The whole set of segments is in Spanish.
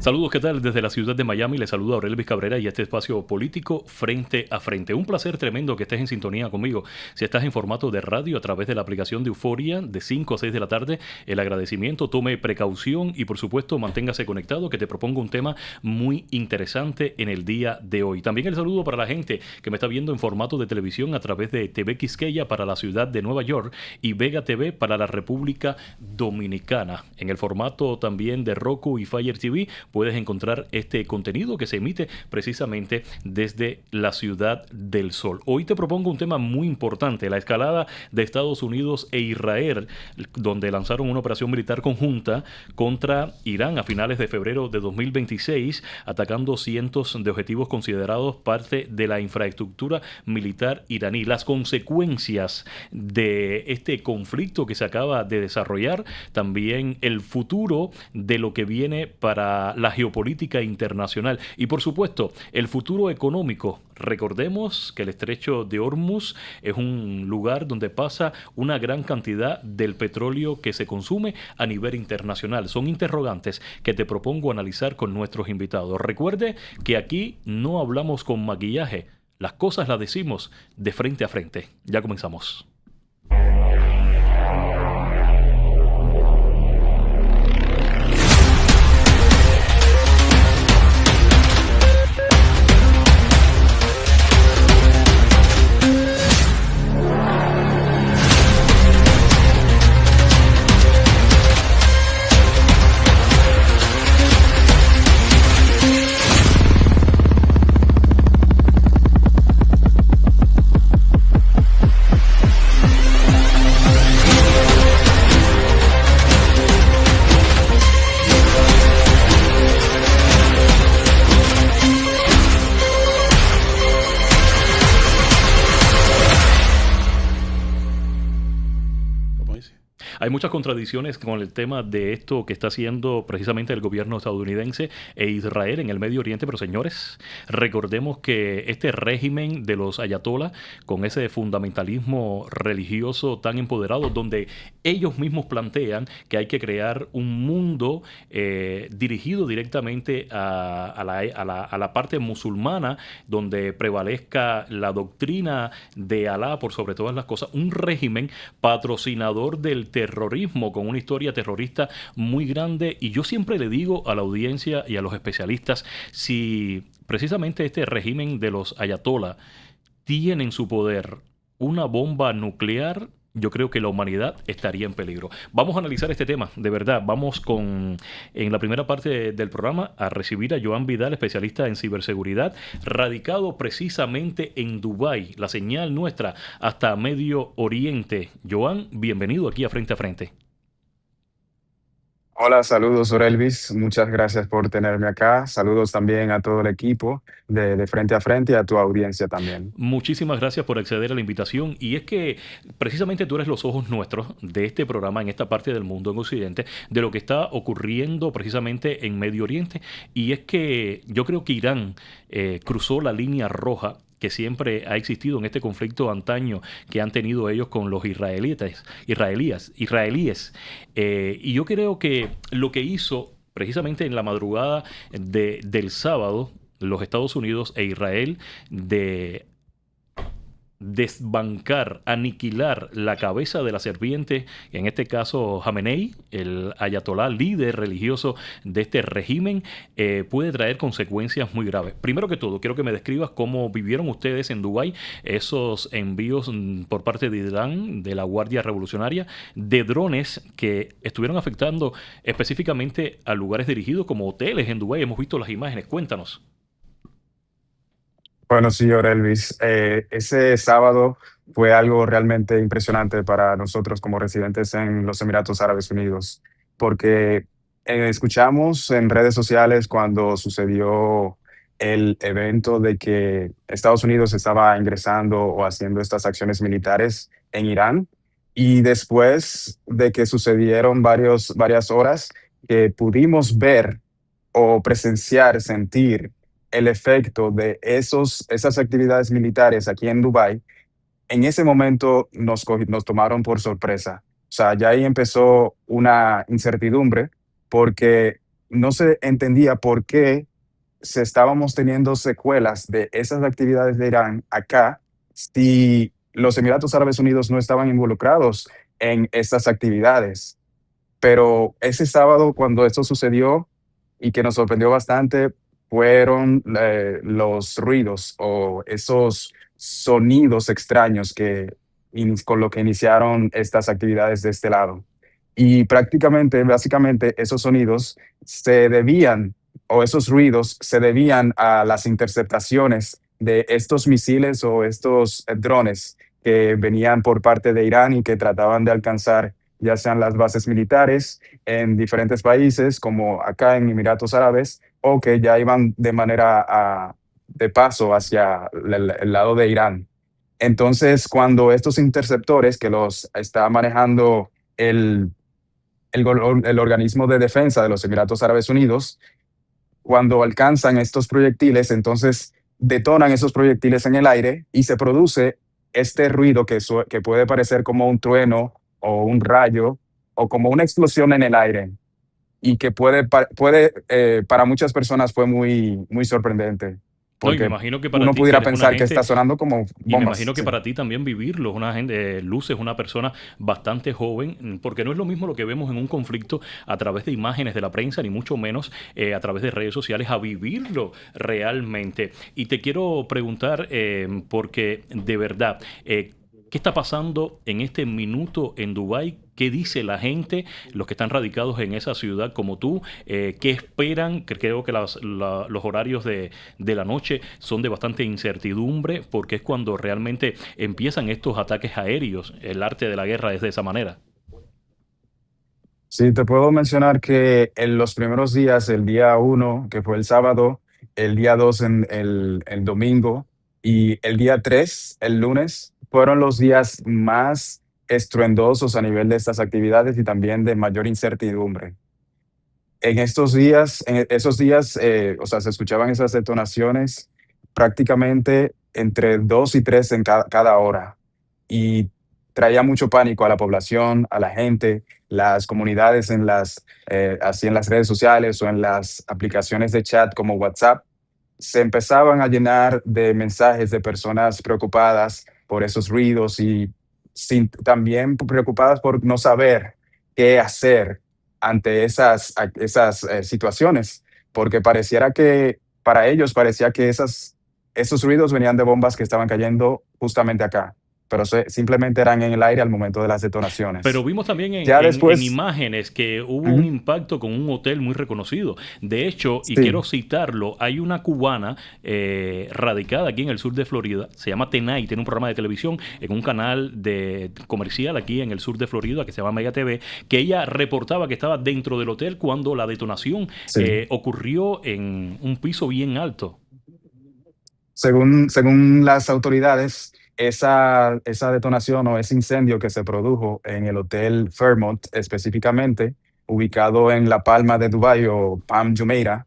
Saludos, ¿qué tal? Desde la ciudad de Miami les saluda Aurelvis Cabrera y este espacio político Frente a Frente. Un placer tremendo que estés en sintonía conmigo. Si estás en formato de radio a través de la aplicación de Euforia de 5 a 6 de la tarde, el agradecimiento, tome precaución y por supuesto manténgase conectado que te propongo un tema muy interesante en el día de hoy. También el saludo para la gente que me está viendo en formato de televisión a través de TV Quisqueya para la ciudad de Nueva York y Vega TV para la República Dominicana. En el formato también de Roku y Fire TV puedes encontrar este contenido que se emite precisamente desde la Ciudad del Sol. Hoy te propongo un tema muy importante, la escalada de Estados Unidos e Israel, donde lanzaron una operación militar conjunta contra Irán a finales de febrero de 2026, atacando cientos de objetivos considerados parte de la infraestructura militar iraní. Las consecuencias de este conflicto que se acaba de desarrollar, también el futuro de lo que viene para la geopolítica internacional y por supuesto el futuro económico. Recordemos que el estrecho de Hormuz es un lugar donde pasa una gran cantidad del petróleo que se consume a nivel internacional. Son interrogantes que te propongo analizar con nuestros invitados. Recuerde que aquí no hablamos con maquillaje, las cosas las decimos de frente a frente. Ya comenzamos. Hay muchas contradicciones con el tema de esto que está haciendo precisamente el gobierno estadounidense e Israel en el Medio Oriente, pero señores, recordemos que este régimen de los ayatolás, con ese fundamentalismo religioso tan empoderado, donde ellos mismos plantean que hay que crear un mundo dirigido directamente a la parte musulmana, donde prevalezca la doctrina de Alá por sobre todas las cosas, un régimen patrocinador del terrorismo, con una historia terrorista muy grande. Y yo siempre le digo a la audiencia y a los especialistas, si precisamente este régimen de los ayatolás tiene en su poder una bomba nuclear, yo creo que la humanidad estaría en peligro. Vamos a analizar este tema, de verdad. Vamos en la primera parte del programa, a recibir a Joan Vidal, especialista en ciberseguridad, radicado precisamente en Dubái, la señal nuestra hasta Medio Oriente. Joan, bienvenido aquí a Frente a Frente. Hola, saludos, Orelvis. Muchas gracias por tenerme acá. Saludos también a todo el equipo de Frente a Frente y a tu audiencia también. Muchísimas gracias por acceder a la invitación. Y es que precisamente tú eres los ojos nuestros de este programa en esta parte del mundo, en Occidente, de lo que está ocurriendo precisamente en Medio Oriente. Y es que yo creo que Irán cruzó la línea roja que siempre ha existido en este conflicto antaño que han tenido ellos con los israelíes. Y yo creo que lo que hizo precisamente en la madrugada del sábado los Estados Unidos e Israel de desbancar, aniquilar la cabeza de la serpiente, en este caso Jamenei, el ayatolá líder religioso de este régimen, puede traer consecuencias muy graves. Primero que todo, quiero que me describas cómo vivieron ustedes en Dubái esos envíos por parte de Irán, de la Guardia Revolucionaria, de drones que estuvieron afectando específicamente a lugares dirigidos como hoteles en Dubái. Hemos visto las imágenes, cuéntanos. Bueno, sí, Orelvis, ese sábado fue algo realmente impresionante para nosotros como residentes en los Emiratos Árabes Unidos, porque escuchamos en redes sociales cuando sucedió el evento de que Estados Unidos estaba ingresando o haciendo estas acciones militares en Irán, y después de que sucedieron varias horas que pudimos ver o presenciar, sentir el efecto de esas actividades militares aquí en Dubái. En ese momento nos tomaron por sorpresa. O sea, ya ahí empezó una incertidumbre porque no se entendía por qué se estábamos teniendo secuelas de esas actividades de Irán acá si los Emiratos Árabes Unidos no estaban involucrados en estas actividades. Pero ese sábado, cuando esto sucedió y que nos sorprendió bastante, fueron los ruidos o esos sonidos extraños con lo que iniciaron estas actividades de este lado. Y prácticamente, básicamente, esos sonidos se debían, o esos ruidos se debían a las interceptaciones de estos misiles o estos drones que venían por parte de Irán y que trataban de alcanzar ya sean las bases militares en diferentes países, como acá en Emiratos Árabes, o que ya iban de manera de paso hacia el lado de Irán. Entonces, cuando estos interceptores que los está manejando el organismo de defensa de los Emiratos Árabes Unidos, cuando alcanzan estos proyectiles, entonces detonan esos proyectiles en el aire y se produce este ruido que puede parecer como un trueno o un rayo o como una explosión en el aire y que para muchas personas fue muy sorprendente No, y me porque imagino que para uno ti, que pudiera eres una pensar que gente, está sonando como y me bombas. imagino que Sí, para ti también vivirlo, es una gente, luces una persona bastante joven, porque no es lo mismo lo que vemos en un conflicto a través de imágenes de la prensa, ni mucho menos a través de redes sociales, a vivirlo realmente. Y te quiero preguntar, porque de verdad, ¿qué está pasando en este minuto en Dubái? ¿Qué dice la gente, los que están radicados en esa ciudad como tú? ¿Qué esperan? Que creo que los horarios de la noche son de bastante incertidumbre porque es cuando realmente empiezan estos ataques aéreos. El arte de la guerra es de esa manera. sí, te puedo mencionar que en los primeros días, el día uno, que fue el sábado, el día 2, el domingo, y el día 3, el lunes, fueron los días más estruendosos a nivel de estas actividades y también de mayor incertidumbre. En esos días, o sea, se escuchaban esas detonaciones prácticamente entre 2 y 3 en cada hora. Y traía mucho pánico a la población, a la gente, las comunidades así en las redes sociales o en las aplicaciones de chat como WhatsApp, se empezaban a llenar de mensajes de personas preocupadas por esos ruidos y también preocupadas por no saber qué hacer ante esas situaciones, porque pareciera que para ellos parecía que esos ruidos venían de bombas que estaban cayendo justamente acá, pero simplemente eran en el aire al momento de las Pero detonaciones. vimos también Ya en después, imágenes que hubo un ujú, impacto con un hotel muy reconocido. De hecho, y quiero sí, citarlo, hay una cubana radicada aquí en el sur de Florida, se llama Tenay, tiene un programa de televisión en un canal comercial aquí en el sur de Florida que se llama Mega TV, que ella reportaba que estaba dentro del hotel cuando la detonación sí. ocurrió en un piso bien alto. Según las autoridades, esa detonación o ese incendio que se produjo en el Hotel Fairmont específicamente, ubicado en La Palma de Dubái o Palm Jumeirah,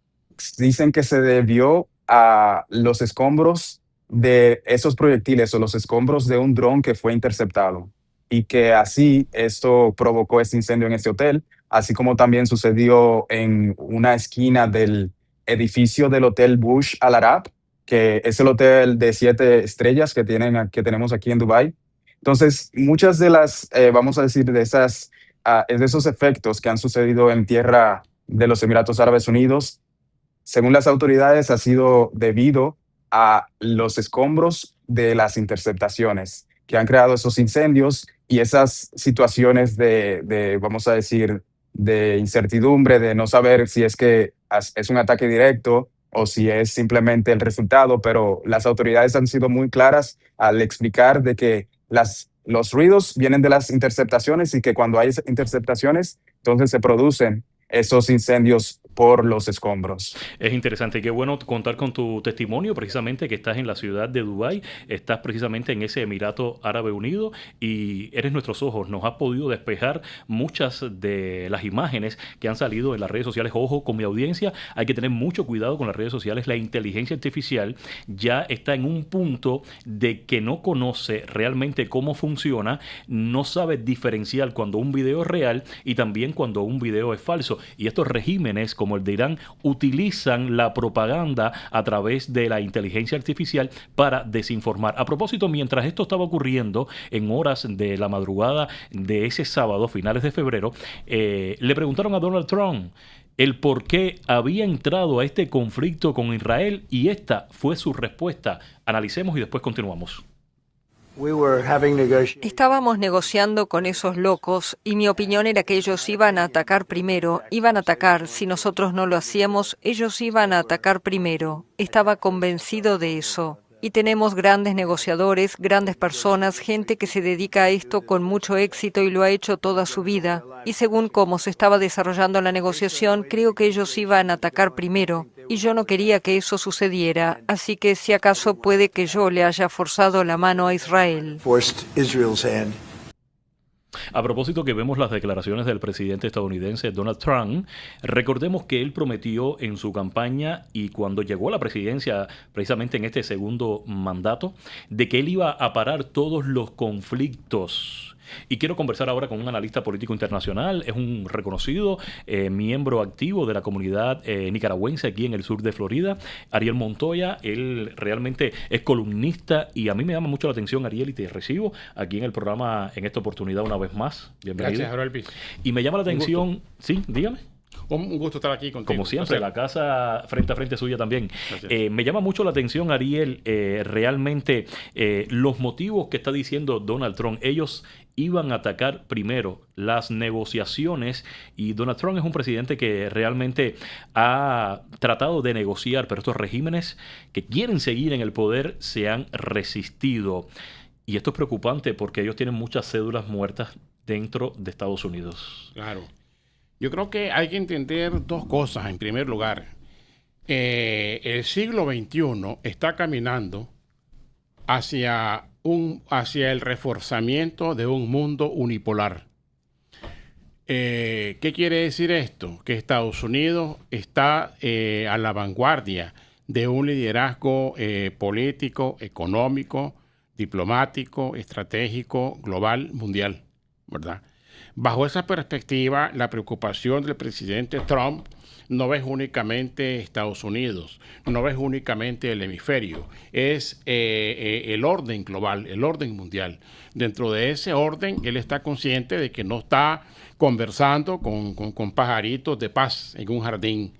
dicen que se debió a los escombros de esos proyectiles o los escombros de un dron que fue interceptado y que así esto provocó este incendio en este hotel, así como también sucedió en una esquina del edificio del Hotel Burj Al Arab, que es el hotel de 7 estrellas que tenemos aquí en Dubái. Entonces, muchas de vamos a decir, de esos efectos que han sucedido en tierra de los Emiratos Árabes Unidos, según las autoridades, ha sido debido a los escombros de las interceptaciones que han creado esos incendios y esas situaciones vamos a decir, de incertidumbre, de no saber si es que es un ataque directo o si es simplemente el resultado, pero las autoridades han sido muy claras al explicar de que los ruidos vienen de las interceptaciones y que cuando hay interceptaciones, entonces se producen esos incendios por los escombros. Es interesante, qué bueno contar con tu testimonio, precisamente que estás en la ciudad de Dubái, estás precisamente en ese Emirato Árabe Unido y eres nuestros ojos, nos has podido despejar muchas de las imágenes que han salido en las redes sociales. Ojo con mi audiencia, hay que tener mucho cuidado con las redes sociales, la inteligencia artificial ya está en un punto de que no conoce realmente cómo funciona, no sabe diferenciar cuando un video es real y también cuando un video es falso, y estos regímenes como como el de Irán utilizan la propaganda a través de la inteligencia artificial para desinformar. A propósito, mientras esto estaba ocurriendo en horas de la madrugada de ese sábado, finales de febrero, le preguntaron a Donald Trump el por qué había entrado a este conflicto con Israel y esta fue su respuesta. Analicemos y después continuamos. Estábamos negociando con esos locos y mi opinión era que ellos iban a atacar primero, iban a atacar, si nosotros no lo hacíamos, ellos iban a atacar primero. Estaba convencido de eso. Y tenemos grandes negociadores, grandes personas, gente que se dedica a esto con mucho éxito y lo ha hecho toda su vida. Y según cómo se estaba desarrollando la negociación, creo que ellos iban a atacar primero. Y yo no quería que eso sucediera, así que si acaso puede que yo le haya forzado la mano a Israel. A propósito que vemos las declaraciones del presidente estadounidense Donald Trump, recordemos que él prometió en su campaña y cuando llegó a la presidencia, precisamente en este segundo mandato, de que él iba a parar todos los conflictos. Y quiero conversar ahora con un analista político internacional, es un reconocido miembro activo de la comunidad nicaragüense aquí en el sur de Florida, Ariel Montoya. Él realmente es columnista y a mí me llama mucho la atención, Ariel, y te recibo aquí en el programa en esta oportunidad una vez más. Bienvenido. Gracias, Harold. Y me llama la atención, sí, dígame. Un gusto estar aquí contigo. Como siempre, la casa frente a frente suya también. Me llama mucho la atención, Ariel, realmente los motivos que está diciendo Donald Trump. Ellos iban a atacar primero las negociaciones y Donald Trump es un presidente que realmente ha tratado de negociar, pero estos regímenes que quieren seguir en el poder se han resistido. Y esto es preocupante porque ellos tienen muchas cédulas muertas dentro de Estados Unidos. Claro. Yo creo que hay que entender dos cosas. En primer lugar, el siglo XXI está caminando hacia el reforzamiento de un mundo unipolar. ¿Qué quiere decir esto? Que Estados Unidos está a la vanguardia de un liderazgo político, económico, diplomático, estratégico, global, mundial, ¿verdad? Bajo esa perspectiva, la preocupación del presidente Trump no es únicamente Estados Unidos, no es únicamente el hemisferio, es el orden global, el orden mundial. Dentro de ese orden, él está consciente de que no está conversando con pajaritos de paz en un jardín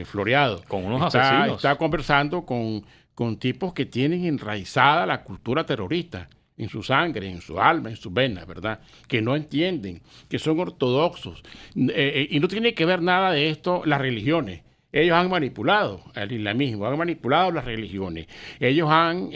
floreado. Con unos asesinos. Está conversando con tipos que tienen enraizada la cultura terrorista en su sangre, en su alma, en sus venas, ¿verdad? Que no entienden, que son ortodoxos. Y no tiene que ver nada de esto las religiones. Ellos han manipulado al islamismo, han manipulado las religiones. Ellos han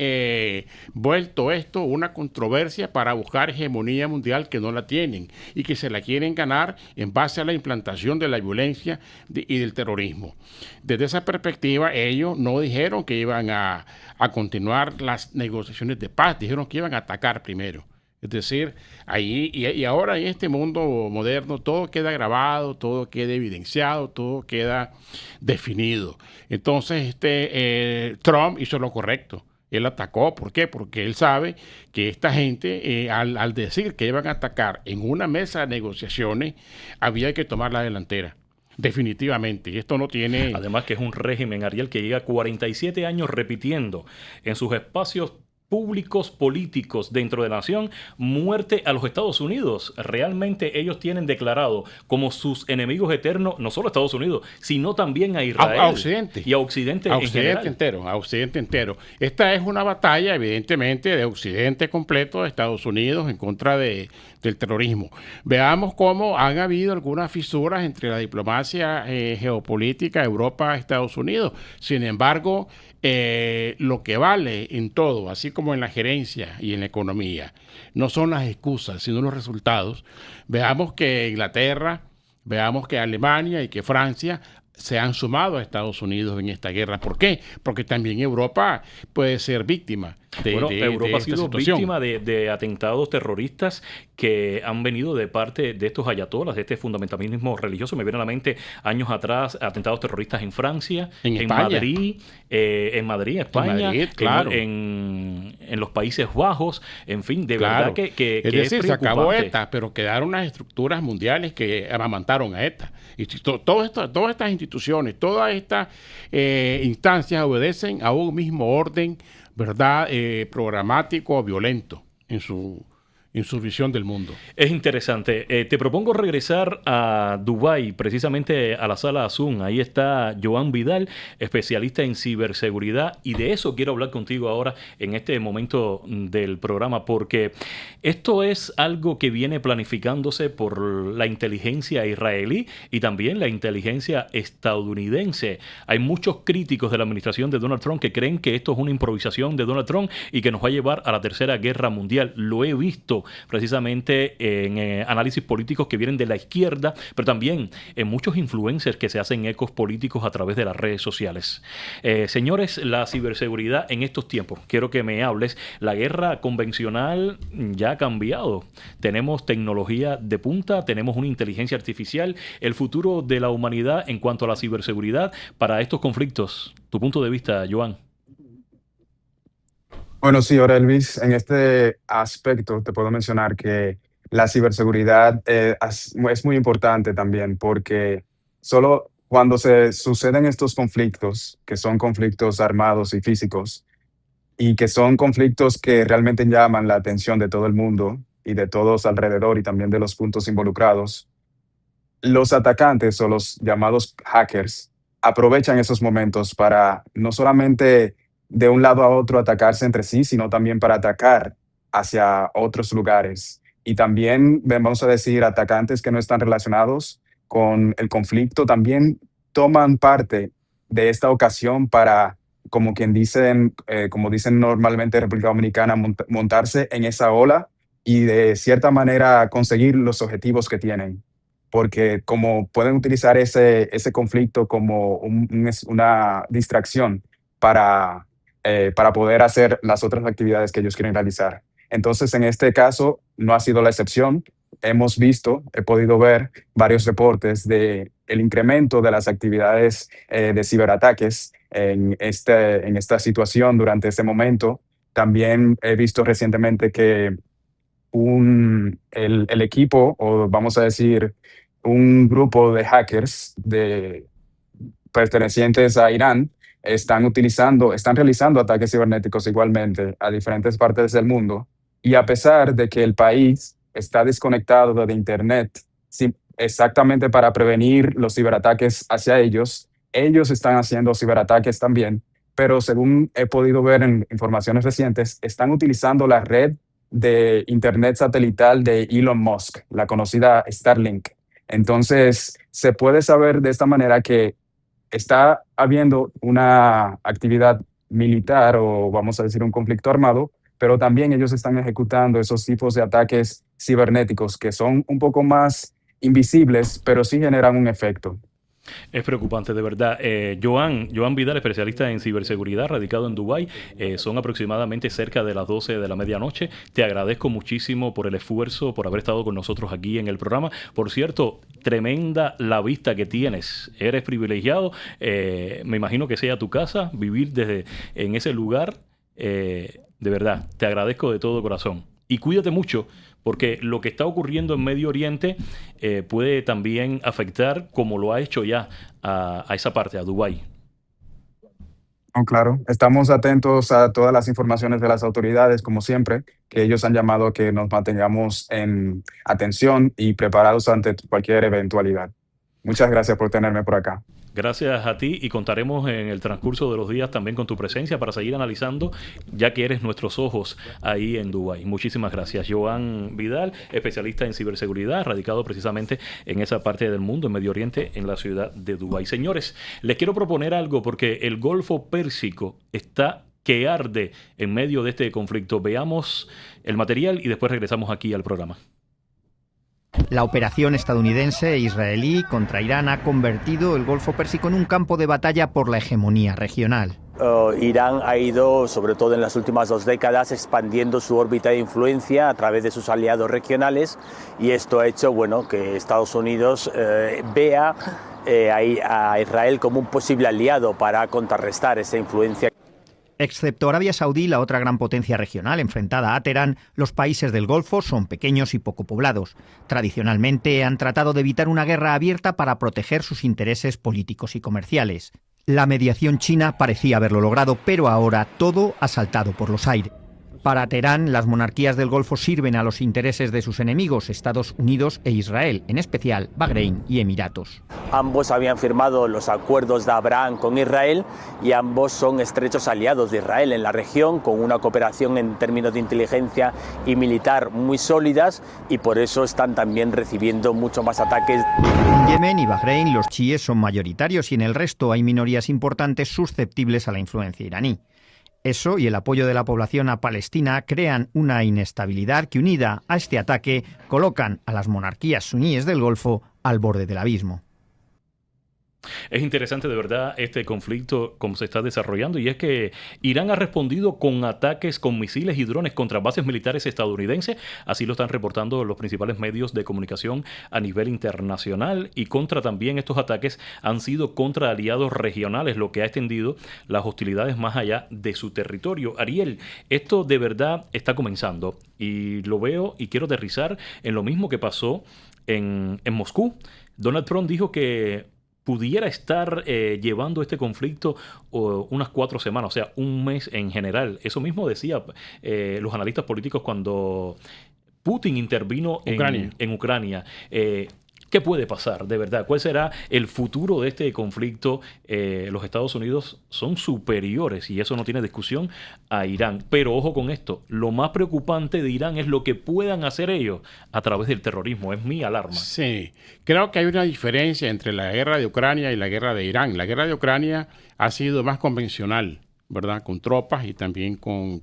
vuelto esto una controversia para buscar hegemonía mundial que no la tienen y que se la quieren ganar en base a la implantación de la violencia y del terrorismo. Desde esa perspectiva, ellos no dijeron que iban a continuar las negociaciones de paz, dijeron que iban a atacar primero. Es decir, ahí y ahora en este mundo moderno todo queda grabado, todo queda evidenciado, todo queda definido. Entonces Trump hizo lo correcto. Él atacó. ¿Por qué? Porque él sabe que esta gente, al decir que iban a atacar en una mesa de negociaciones, había que tomar la delantera. Definitivamente. Y esto no tiene... Además que es un régimen, Ariel, que llega 47 años repitiendo en sus espacios públicos políticos dentro de la nación, muerte a los Estados Unidos. Realmente ellos tienen declarado como sus enemigos eternos, no solo a Estados Unidos, sino también a Israel. A Occidente. Y a Occidente en general. A Occidente entero. Esta es una batalla, evidentemente, de Occidente completo, de Estados Unidos, en contra del terrorismo. Veamos cómo han habido algunas fisuras entre la diplomacia geopolítica Europa-Estados Unidos. Sin embargo, lo que vale en todo, así como en la gerencia y en la economía, no son las excusas, sino los resultados. Veamos que Inglaterra, veamos que Alemania y que Francia se han sumado a Estados Unidos en esta guerra. ¿Por qué? Porque también Europa puede ser víctima Bueno, Europa ha sido situación. víctima de atentados terroristas que han venido de parte de estos ayatolas, de este fundamentalismo religioso. Me viene a la mente años atrás atentados terroristas en Francia, En en España. Madrid, España, Madrid, claro. en los Países Bajos, en fin, de Claro. verdad que es decir, se acabó preocupante. ETA, pero quedaron unas estructuras mundiales que amamantaron a ETA. Y todas estas instituciones, todas estas instancias obedecen a un mismo orden, ¿verdad? Programático o violento en su visión del mundo. Es interesante. Te propongo regresar a Dubái, precisamente a la sala Zoom. Ahí está Joan Vidal, especialista en ciberseguridad, y de eso quiero hablar contigo ahora en este momento del programa, porque esto es algo que viene planificándose por la inteligencia israelí y también la inteligencia estadounidense. Hay muchos críticos de la administración de Donald Trump que creen que esto es una improvisación de Donald Trump y que nos va a llevar a la Tercera Guerra Mundial. Lo he visto precisamente en análisis políticos que vienen de la izquierda, pero también en muchos influencers que se hacen ecos políticos a través de las redes sociales. Señores, la ciberseguridad en estos tiempos, quiero que me hables. La guerra convencional ya ha cambiado. Tenemos tecnología de punta, tenemos una inteligencia artificial. El futuro de la humanidad en cuanto a la ciberseguridad para estos conflictos. Tu punto de vista, Joan. Bueno, sí, ahora Elvis, en este aspecto te puedo mencionar que la ciberseguridad es muy importante también porque solo cuando se suceden estos conflictos, que son conflictos armados y físicos, y que son conflictos que realmente llaman la atención de todo el mundo y de todos alrededor y también de los puntos involucrados, los atacantes o los llamados hackers aprovechan esos momentos para no solamente de un lado a otro atacarse entre sí, sino también para atacar hacia otros lugares. Y también, vamos a decir, atacantes que no están relacionados con el conflicto también toman parte de esta ocasión para, como quien dicen, como dicen normalmente en República Dominicana, montarse en esa ola y de cierta manera conseguir los objetivos que tienen. Porque como pueden utilizar ese conflicto como una distracción para poder hacer las otras actividades que ellos quieren realizar. Entonces, en este caso, no ha sido la excepción. He podido ver varios reportes de el incremento de las actividades de ciberataques en esta situación durante este momento. También he visto recientemente que el equipo, o vamos a decir, un grupo de hackers pertenecientes a Irán, están realizando ataques cibernéticos igualmente a diferentes partes del mundo. Y a pesar de que el país está desconectado de Internet, exactamente para prevenir los ciberataques hacia ellos están haciendo ciberataques también. Pero según he podido ver en informaciones recientes, están utilizando la red de Internet satelital de Elon Musk, la conocida Starlink. Entonces, se puede saber de esta manera que está habiendo una actividad militar o vamos a decir un conflicto armado, pero también ellos están ejecutando esos tipos de ataques cibernéticos que son un poco más invisibles, pero sí generan un efecto. Es preocupante, de verdad. Joan Vidal, especialista en ciberseguridad, radicado en Dubái. Son aproximadamente cerca de las 12 de la medianoche. Te agradezco muchísimo por el esfuerzo, por haber estado con nosotros aquí en el programa. Por cierto, tremenda la vista que tienes. Eres privilegiado. Me imagino que sea tu casa, vivir en ese lugar. De verdad, te agradezco de todo corazón. Y cuídate mucho, porque lo que está ocurriendo en Medio Oriente puede también afectar, como lo ha hecho ya, a esa parte, a Dubái. Oh, claro, estamos atentos a todas las informaciones de las autoridades, como siempre, que ellos han llamado a que nos mantengamos en atención y preparados ante cualquier eventualidad. Muchas gracias por tenerme por acá. Gracias a ti y contaremos en el transcurso de los días también con tu presencia para seguir analizando, ya que eres nuestros ojos ahí en Dubái. Muchísimas gracias. Joan Vidal, especialista en ciberseguridad, radicado precisamente en esa parte del mundo, en Medio Oriente, en la ciudad de Dubái. Señores, les quiero proponer algo porque el Golfo Pérsico está que arde en medio de este conflicto. Veamos el material y después regresamos aquí al programa. La operación estadounidense e israelí contra Irán ha convertido el Golfo Pérsico en un campo de batalla por la hegemonía regional. Irán ha ido, sobre todo en las últimas 2 décadas, expandiendo su órbita de influencia a través de sus aliados regionales, y esto ha hecho, bueno, que Estados Unidos vea a Israel como un posible aliado para contrarrestar esa influencia. Excepto Arabia Saudí, la otra gran potencia regional enfrentada a Teherán, los países del Golfo son pequeños y poco poblados. Tradicionalmente han tratado de evitar una guerra abierta para proteger sus intereses políticos y comerciales. La mediación china parecía haberlo logrado, pero ahora todo ha saltado por los aires. Para Teherán, las monarquías del Golfo sirven a los intereses de sus enemigos, Estados Unidos e Israel, en especial Bahrein y Emiratos. Ambos habían firmado los acuerdos de Abraham con Israel y ambos son estrechos aliados de Israel en la región, con una cooperación en términos de inteligencia y militar muy sólidas, y por eso están también recibiendo mucho más ataques. En Yemen y Bahrein los chiíes son mayoritarios y en el resto hay minorías importantes susceptibles a la influencia iraní. Eso y el apoyo de la población a Palestina crean una inestabilidad que, unida a este ataque, colocan a las monarquías suníes del Golfo al borde del abismo. Es interesante de verdad este conflicto como se está desarrollando, y es que Irán ha respondido con ataques con misiles y drones contra bases militares estadounidenses, así lo están reportando los principales medios de comunicación a nivel internacional, y contra también estos ataques han sido contra aliados regionales, lo que ha extendido las hostilidades más allá de su territorio. Ariel, esto de verdad está comenzando y lo veo y quiero aterrizar en lo mismo que pasó en Moscú. Donald Trump dijo que pudiera estar llevando este conflicto unas 4 semanas, o sea, un mes en general. Eso mismo decía los analistas políticos cuando Putin intervino en Ucrania. ¿Qué puede pasar de verdad? ¿Cuál será el futuro de este conflicto? Los Estados Unidos son superiores, y eso no tiene discusión, a Irán. Pero ojo con esto, lo más preocupante de Irán es lo que puedan hacer ellos a través del terrorismo. Es mi alarma. Sí, creo que hay una diferencia entre la guerra de Ucrania y la guerra de Irán. La guerra de Ucrania ha sido más convencional, ¿verdad? Con tropas y también con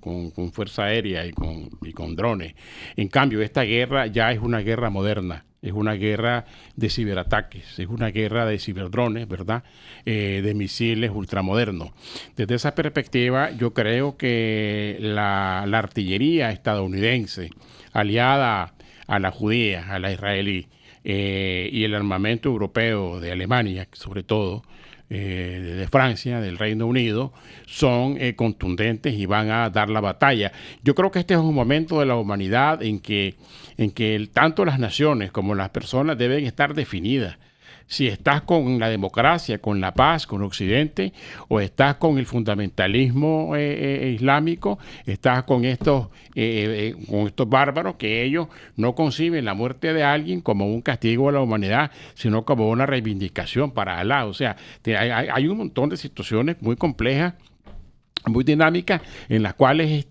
fuerza aérea y con drones. En cambio, esta guerra ya es una guerra moderna. Es una guerra de ciberataques, es una guerra de ciberdrones, ¿verdad? De misiles ultramodernos. Desde esa perspectiva, yo creo que la artillería estadounidense, aliada a la judía, a la israelí, y el armamento europeo de Alemania, sobre todo, de Francia, del Reino Unido, son contundentes y van a dar la batalla. Yo creo que este es un momento de la humanidad en que tanto las naciones como las personas deben estar definidas. Si estás con la democracia, con la paz, con Occidente, o estás con el fundamentalismo islámico, estás con estos bárbaros que ellos no conciben la muerte de alguien como un castigo a la humanidad, sino como una reivindicación para Alá. O sea, hay un montón de situaciones muy complejas, muy dinámicas, en las cuales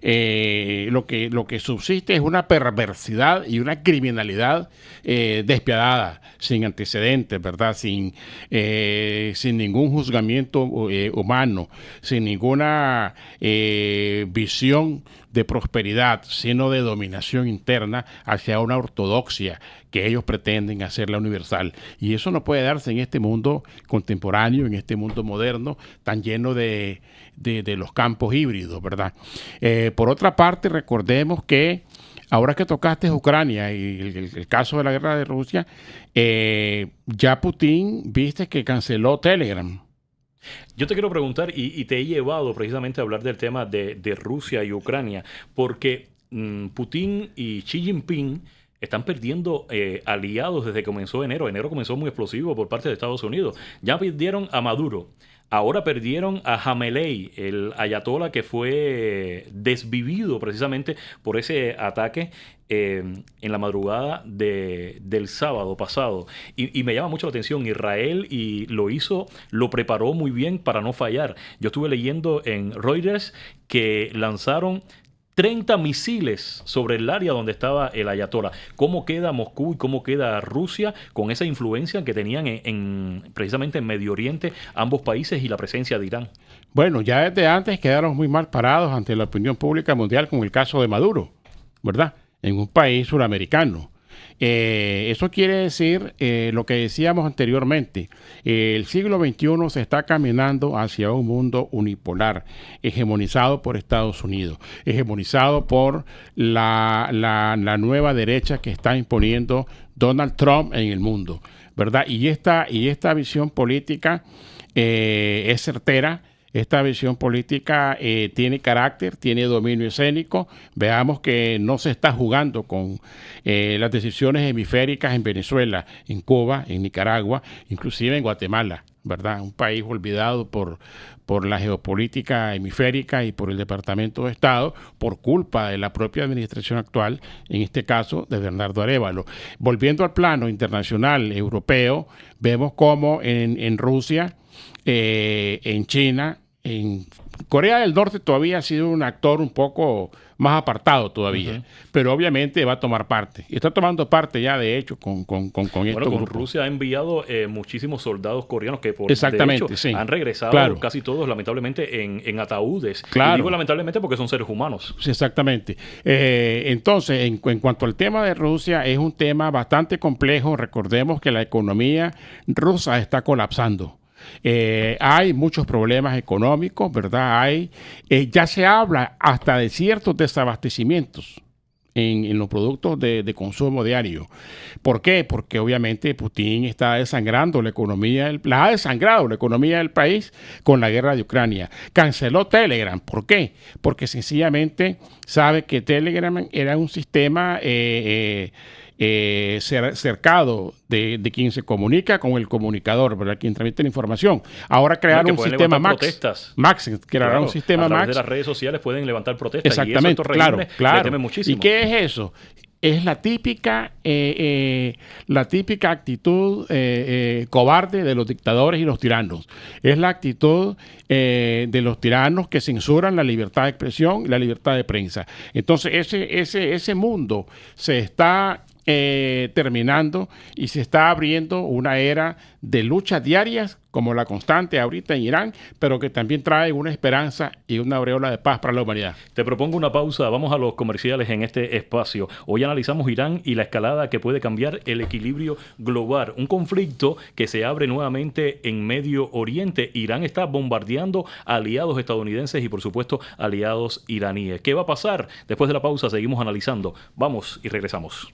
lo que subsiste es una perversidad y una criminalidad despiadada, sin antecedentes, ¿verdad? Sin ningún juzgamiento humano, sin ninguna visión de prosperidad, sino de dominación interna hacia una ortodoxia que ellos pretenden hacerla universal. Y eso no puede darse en este mundo contemporáneo, en este mundo moderno, tan lleno de los campos híbridos, ¿verdad? Por otra parte, recordemos que ahora que tocaste Ucrania y el caso de la guerra de Rusia, ya Putin, viste que canceló Telegram. Yo te quiero preguntar, y te he llevado precisamente a hablar del tema de Rusia y Ucrania, porque Putin y Xi Jinping están perdiendo aliados desde que comenzó enero. Enero comenzó muy explosivo por parte de Estados Unidos. Ya perdieron a Maduro. Ahora perdieron a Khamenei, el ayatolá que fue desvivido precisamente por ese ataque en la madrugada del sábado pasado. Y me llama mucho la atención, Israel, y lo preparó muy bien para no fallar. Yo estuve leyendo en Reuters que lanzaron 30 misiles sobre el área donde estaba el ayatolá. ¿Cómo queda Moscú y cómo queda Rusia con esa influencia que tenían precisamente en Medio Oriente ambos países y la presencia de Irán? Bueno, ya desde antes quedaron muy mal parados ante la opinión pública mundial con el caso de Maduro, ¿verdad? En un país suramericano. Eso quiere decir lo que decíamos anteriormente. El siglo XXI se está caminando hacia un mundo unipolar, hegemonizado por Estados Unidos, hegemonizado por la nueva derecha que está imponiendo Donald Trump en el mundo, ¿verdad? Y esta visión política es certera. Esta visión política tiene carácter, tiene dominio escénico. Veamos que no se está jugando con las decisiones hemisféricas en Venezuela, en Cuba, en Nicaragua, inclusive en Guatemala, ¿verdad? Un país olvidado por la geopolítica hemisférica y por el Departamento de Estado, por culpa de la propia administración actual, en este caso de Bernardo Arévalo. Volviendo al plano internacional europeo, vemos cómo en Rusia, en China, en Corea del Norte todavía ha sido un actor un poco más apartado todavía, pero obviamente va a tomar parte. Y está tomando parte ya, de hecho, con estos grupos. Rusia ha enviado muchísimos soldados coreanos que, de hecho, sí, han regresado casi todos, lamentablemente, en ataúdes. Claro. Y digo lamentablemente porque son seres humanos. Sí, exactamente. Entonces, en cuanto al tema de Rusia, es un tema bastante complejo. Recordemos que la economía rusa está colapsando. Hay muchos problemas económicos, ¿verdad? Ya se habla hasta de ciertos desabastecimientos en los productos de consumo diario. ¿Por qué? Porque obviamente Putin está desangrando la economía, ha desangrado la economía del país con la guerra de Ucrania. Canceló Telegram. ¿Por qué? Porque sencillamente sabe que Telegram era un sistema cercado de quien se comunica con el comunicador, ¿verdad? Quien transmite la información. Ahora crearon un sistema Max, crearon un sistema a través Max. De las redes sociales pueden levantar protestas. Exactamente, y eso claro. Temen muchísimo. ¿Y qué es eso? Es la típica actitud cobarde de los dictadores y los tiranos. Es la actitud de los tiranos que censuran la libertad de expresión y la libertad de prensa. Entonces ese mundo se está terminando y se está abriendo una era de luchas diarias como la constante ahorita en Irán, pero que también trae una esperanza y una aureola de paz para la humanidad. Te propongo una pausa, vamos a los comerciales en este espacio. Hoy analizamos Irán y la escalada que puede cambiar el equilibrio global, un conflicto que se abre nuevamente en Medio Oriente. Irán está bombardeando aliados estadounidenses y por supuesto aliados iraníes. ¿Qué va a pasar? Después de la pausa seguimos analizando. Vamos y regresamos.